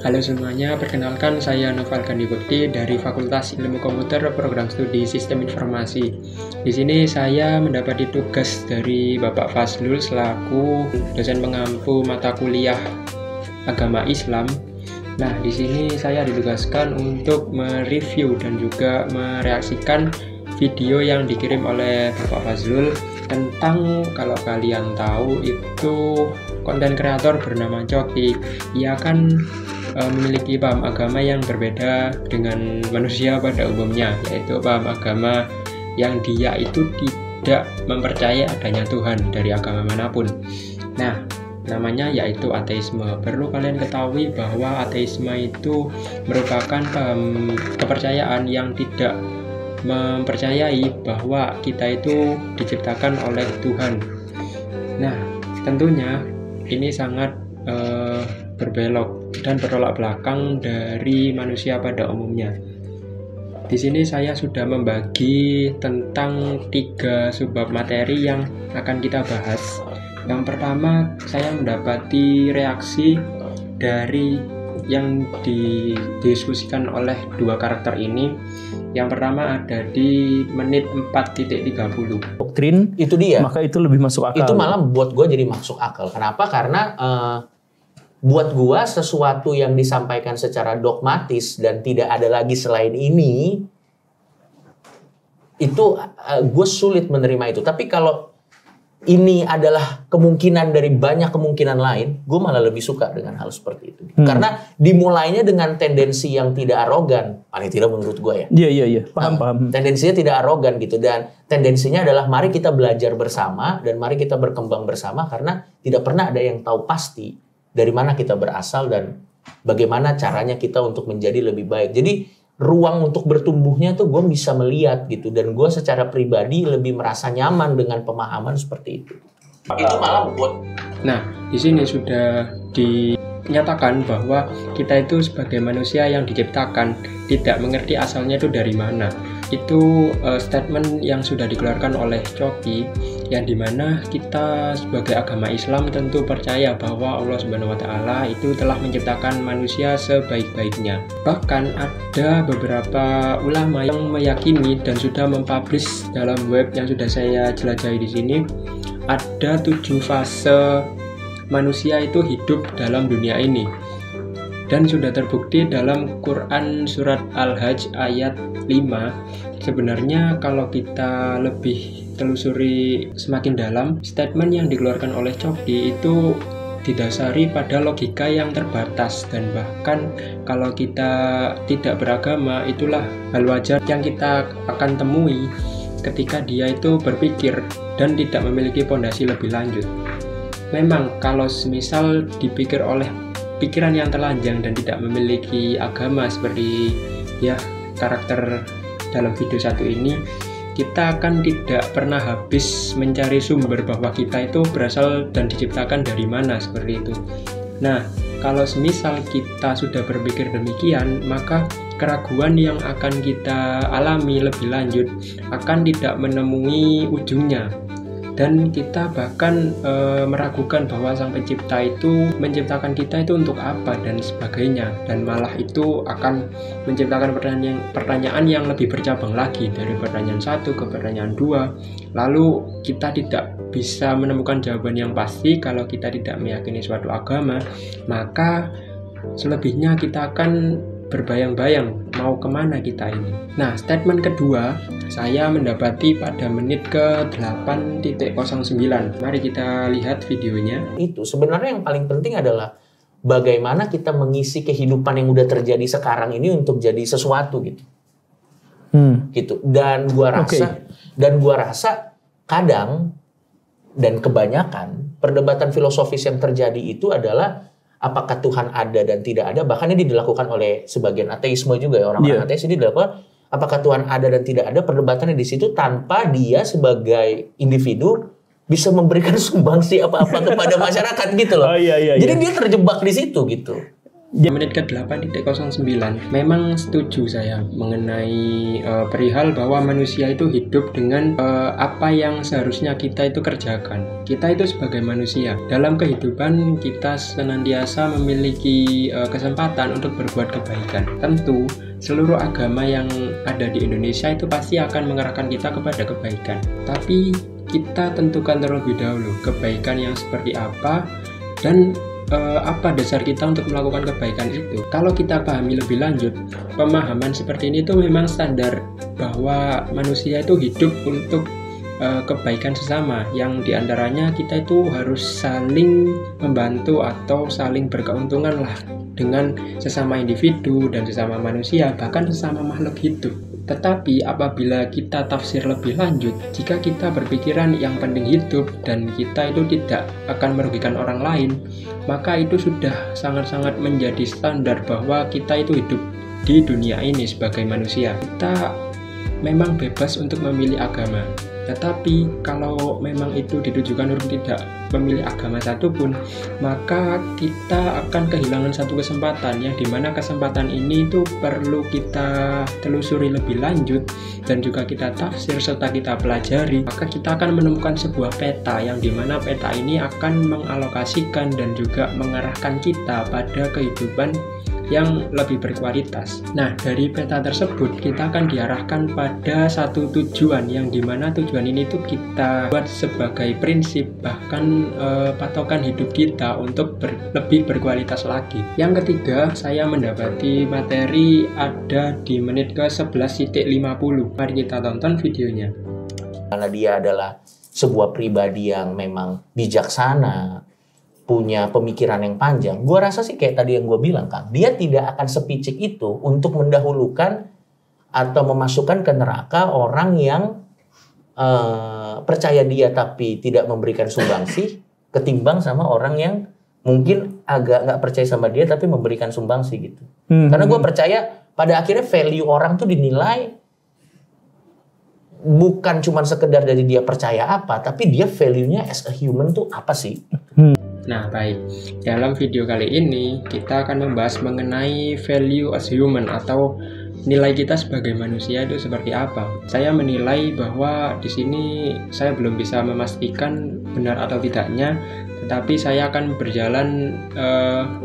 Halo semuanya, perkenalkan saya Noval Gandhi Bekti dari Fakultas Ilmu Komputer Program Studi Sistem Informasi. Di sini saya mendapati tugas dari Bapak Fazlul selaku dosen pengampu mata kuliah agama Islam. Nah, di sini saya ditugaskan untuk mereview dan juga mereaksikan video yang dikirim oleh Bapak Fazlul tentang, kalau kalian tahu, itu konten kreator bernama Coki. Ia kan memiliki paham agama yang berbeda dengan manusia pada umumnya, yaitu paham agama yang dia itu tidak mempercayai adanya Tuhan dari agama manapun. Nah, namanya yaitu ateisme. Perlu kalian ketahui bahwa ateisme itu merupakan paham kepercayaan yang tidak mempercayai bahwa kita itu diciptakan oleh Tuhan. Nah, tentunya ini sangat berbelok dan bertolak belakang dari manusia pada umumnya. Di sini saya sudah membagi tentang 3 subbab materi yang akan kita bahas. Yang pertama, saya mendapati reaksi dari yang didiskusikan oleh 2 karakter ini. Yang pertama ada di menit 4.30. Doktrin itu dia. Maka itu lebih masuk akal. Itu malah buat gue jadi masuk akal. Kenapa? Karena buat gue sesuatu yang disampaikan secara dogmatis dan tidak ada lagi selain ini, itu gue sulit menerima itu. Tapi kalau ini adalah kemungkinan dari banyak kemungkinan lain, gue malah lebih suka dengan hal seperti itu. Karena dimulainya dengan tendensi yang tidak arogan, paling tidak menurut gue ya. Iya. Paham. Tendensinya tidak arogan gitu, dan tendensinya adalah mari kita belajar bersama dan mari kita berkembang bersama, karena tidak pernah ada yang tahu pasti dari mana kita berasal dan bagaimana caranya kita untuk menjadi lebih baik. Jadi ruang untuk bertumbuhnya tuh gue bisa melihat gitu, dan gue secara pribadi lebih merasa nyaman dengan pemahaman seperti itu. Itu malah buat. Nah, di sini sudah dinyatakan bahwa kita itu sebagai manusia yang diciptakan tidak mengerti asalnya itu dari mana. Itu statement yang sudah dikeluarkan oleh Coki, yang dimana kita sebagai agama Islam tentu percaya bahwa Allah Subhanahu wa Ta'ala itu telah menciptakan manusia sebaik-baiknya. Bahkan ada beberapa ulama yang meyakini dan sudah mempublish dalam web yang sudah saya jelajahi di sini, ada 7 fase manusia itu hidup dalam dunia ini. Dan sudah terbukti dalam Quran surat Al-Hajj ayat 5. Sebenarnya kalau kita lebih telusuri semakin dalam, statement yang dikeluarkan oleh Coki itu didasari pada logika yang terbatas, dan bahkan kalau kita tidak beragama, itulah hal wajar yang kita akan temui ketika dia itu berpikir dan tidak memiliki pondasi lebih lanjut. Memang kalau semisal dipikir oleh pikiran yang telanjang dan tidak memiliki agama seperti ya karakter dalam video satu ini, kita akan tidak pernah habis mencari sumber bahwa kita itu berasal dan diciptakan dari mana, seperti itu. Nah, kalau semisal kita sudah berpikir demikian, maka keraguan yang akan kita alami lebih lanjut akan tidak menemui ujungnya. Dan kita bahkan meragukan bahwa Sang Pencipta itu menciptakan kita itu untuk apa dan sebagainya, dan malah itu akan menciptakan pertanyaan yang lebih bercabang lagi, dari pertanyaan 1 ke pertanyaan 2. Lalu kita tidak bisa menemukan jawaban yang pasti kalau kita tidak meyakini suatu agama, maka selebihnya kita akan berbayang-bayang mau kemana kita ini. Nah, statement kedua saya mendapati pada menit ke 8.09. Mari kita lihat videonya. Itu sebenarnya yang paling penting adalah bagaimana kita mengisi kehidupan yang udah terjadi sekarang ini untuk jadi sesuatu gitu. Gitu. Dan gua rasa kadang dan kebanyakan perdebatan filosofis yang terjadi itu adalah apakah Tuhan ada dan tidak ada. Bahkan ini dilakukan oleh sebagian ateisme juga ya, orang-orang ateis ini dilakukan. Apakah Tuhan ada dan tidak ada, perdebatannya di situ tanpa dia sebagai individu bisa memberikan sumbangsi apa-apa kepada masyarakat gitu loh. Jadi dia terjebak di situ gitu. Menit ke 8.09 memang setuju saya mengenai perihal bahwa manusia itu hidup dengan apa yang seharusnya kita itu kerjakan. Kita itu sebagai manusia dalam kehidupan kita senantiasa memiliki kesempatan untuk berbuat kebaikan. Tentu seluruh agama yang ada di Indonesia itu pasti akan mengarahkan kita kepada kebaikan, tapi kita tentukan terlebih dahulu kebaikan yang seperti apa dan apa dasar kita untuk melakukan kebaikan itu. Kalau kita pahami lebih lanjut, pemahaman seperti ini tuh memang standar bahwa manusia itu hidup untuk kebaikan sesama, yang diantaranya kita itu harus saling membantu atau saling berkeuntungan lah dengan sesama individu dan sesama manusia, bahkan sesama makhluk hidup. Tetapi apabila kita tafsir lebih lanjut, jika kita berpikiran yang penting hidup dan kita itu tidak akan merugikan orang lain, maka itu sudah sangat-sangat menjadi standar bahwa kita itu hidup di dunia ini sebagai manusia. Kita memang bebas untuk memilih agama, tetapi kalau memang itu ditujukan untuk tidak memilih agama satupun, maka kita akan kehilangan satu kesempatan, yang dimana kesempatan ini itu perlu kita telusuri lebih lanjut dan juga kita tafsir serta kita pelajari. Maka kita akan menemukan sebuah peta, yang dimana peta ini akan mengalokasikan dan juga mengarahkan kita pada kehidupan yang lebih berkualitas. Nah, dari peta tersebut kita akan diarahkan pada satu tujuan, yang dimana tujuan ini tuh kita buat sebagai prinsip, bahkan patokan hidup kita untuk lebih berkualitas lagi. Yang ketiga, saya mendapati materi ada di menit ke 11.50. Mari kita tonton videonya. Karena dia adalah sebuah pribadi yang memang bijaksana, punya pemikiran yang panjang, gue rasa sih kayak tadi yang gue bilang, Kang, dia tidak akan sepicik itu untuk mendahulukan atau memasukkan ke neraka orang yang percaya dia tapi tidak memberikan sumbangsi, ketimbang sama orang yang mungkin agak nggak percaya sama dia tapi memberikan sumbangsi gitu. Karena gue percaya pada akhirnya value orang tuh dinilai bukan cuma sekedar dari dia percaya apa, tapi dia value-nya as a human tuh apa sih? Nah, baik. Dalam video kali ini kita akan membahas mengenai value as human atau nilai kita sebagai manusia itu seperti apa. Saya menilai bahwa di sini saya belum bisa memastikan benar atau tidaknya, tetapi saya akan berjalan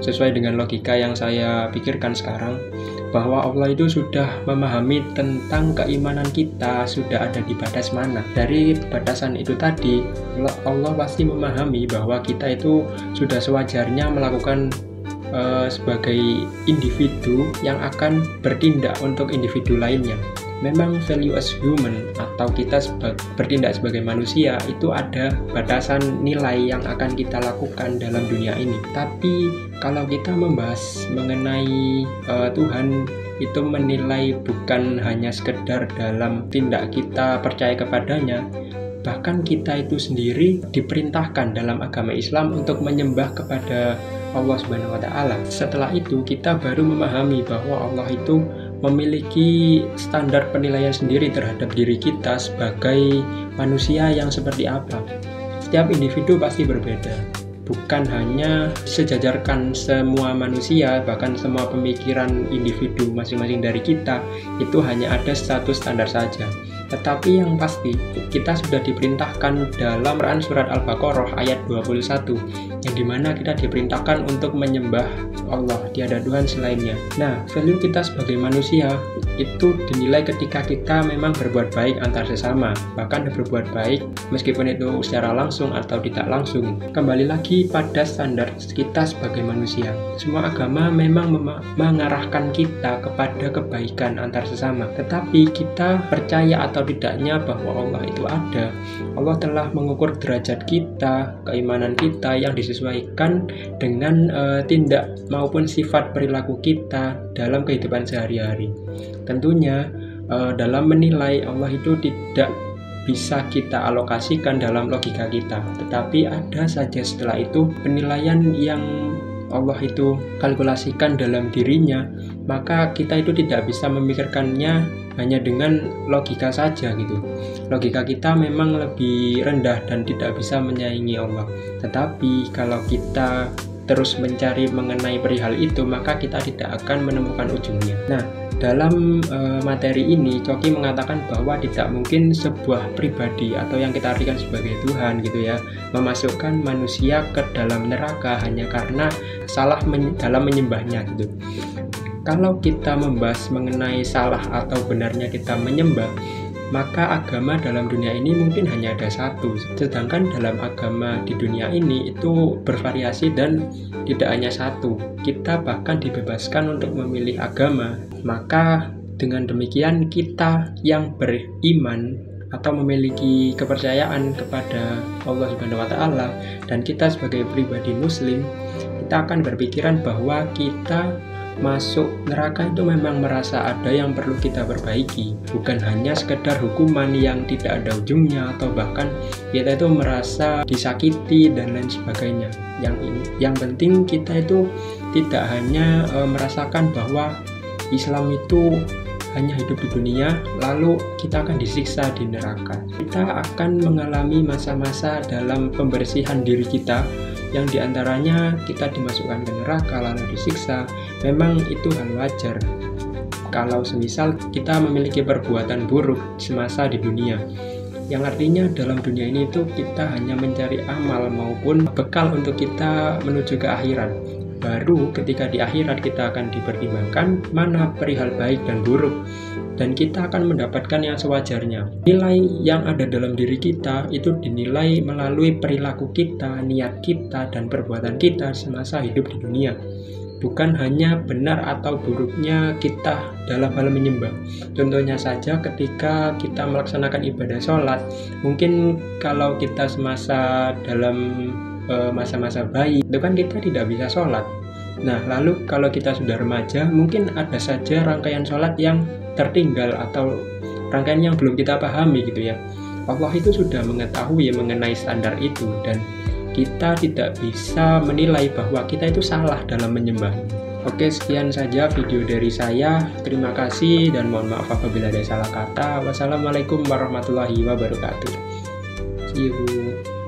sesuai dengan logika yang saya pikirkan sekarang, bahwa Allah itu sudah memahami tentang keimanan kita sudah ada di batas mana. Dari batasan itu tadi, Allah pasti memahami bahwa kita itu sudah sewajarnya melakukan sebagai individu yang akan bertindak untuk individu lainnya. Memang value as human atau kita bertindak sebagai manusia itu ada batasan nilai yang akan kita lakukan dalam dunia ini. Tapi kalau kita membahas mengenai Tuhan itu menilai bukan hanya sekedar dalam tindak kita percaya kepadanya, bahkan kita itu sendiri diperintahkan dalam agama Islam untuk menyembah kepada Allah Subhanahu wa Ta'ala. Setelah itu kita baru memahami bahwa Allah itu memiliki standar penilaian sendiri terhadap diri kita sebagai manusia yang seperti apa. Setiap individu pasti berbeda, bukan hanya sejajarkan semua manusia, bahkan semua pemikiran individu masing-masing dari kita itu hanya ada satu standar saja. Tetapi yang pasti kita sudah diperintahkan dalam Quran surat Al-Baqarah ayat 21, yang dimana kita diperintahkan untuk menyembah Allah, tiada Tuhan selainnya. Nah, value kita sebagai manusia itu dinilai ketika kita memang berbuat baik antar sesama, bahkan berbuat baik meskipun itu secara langsung atau tidak langsung. Kembali lagi pada standar kita sebagai manusia. Semua agama memang mengarahkan kita kepada kebaikan antar sesama, tetapi kita percaya atau tidaknya bahwa Allah itu ada. Allah telah mengukur derajat kita, keimanan kita yang disesuaikan dengan tindak maupun sifat perilaku kita dalam kehidupan sehari-hari. Tentunya dalam menilai Allah itu tidak bisa kita alokasikan dalam logika kita, tetapi ada saja setelah itu penilaian yang Allah itu kalkulasikan dalam dirinya, maka kita itu tidak bisa memikirkannya hanya dengan logika saja gitu. Logika kita memang lebih rendah dan tidak bisa menyaingi Allah. Tetapi kalau kita terus mencari mengenai perihal itu, maka kita tidak akan menemukan ujungnya. Nah, dalam materi ini Coki mengatakan bahwa tidak mungkin sebuah pribadi atau yang kita artikan sebagai Tuhan gitu ya, memasukkan manusia ke dalam neraka hanya karena salah dalam menyembahnya gitu. Kalau kita membahas mengenai salah atau benarnya kita menyembah, maka agama dalam dunia ini mungkin hanya ada satu, sedangkan dalam agama di dunia ini itu bervariasi dan tidak hanya satu. Kita bahkan dibebaskan untuk memilih agama. Maka dengan demikian kita yang beriman atau memiliki kepercayaan kepada Allah Subhanahu wa Ta'ala, dan kita sebagai pribadi muslim, kita akan berpikiran bahwa kita masuk neraka itu memang merasa ada yang perlu kita perbaiki, bukan hanya sekedar hukuman yang tidak ada ujungnya, atau bahkan kita itu merasa disakiti dan lain sebagainya. Yang penting kita itu tidak hanya merasakan bahwa Islam itu hanya hidup di dunia lalu kita akan disiksa di neraka. Kita akan mengalami masa-masa dalam pembersihan diri kita, yang diantaranya kita dimasukkan ke neraka lalu disiksa. Memang itu hal wajar kalau semisal kita memiliki perbuatan buruk semasa di dunia, yang artinya dalam dunia ini itu kita hanya mencari amal maupun bekal untuk kita menuju ke akhirat. Baru ketika di akhirat kita akan dipertimbangkan mana perihal baik dan buruk, dan kita akan mendapatkan yang sewajarnya. Nilai yang ada dalam diri kita itu dinilai melalui perilaku kita, niat kita, dan perbuatan kita semasa hidup di dunia, bukan hanya benar atau buruknya kita dalam hal menyembah. Contohnya saja ketika kita melaksanakan ibadah sholat, mungkin kalau kita semasa dalam masa-masa bayi itu kan kita tidak bisa sholat. Nah, lalu kalau kita sudah remaja, mungkin ada saja rangkaian sholat yang tertinggal atau rangkaian yang belum kita pahami gitu ya. Allah itu sudah mengetahui mengenai standar itu, dan kita tidak bisa menilai bahwa kita itu salah dalam menyembah. Oke, sekian saja video dari saya. Terima kasih dan mohon maaf apabila ada salah kata. Wassalamualaikum warahmatullahi wabarakatuh. See you.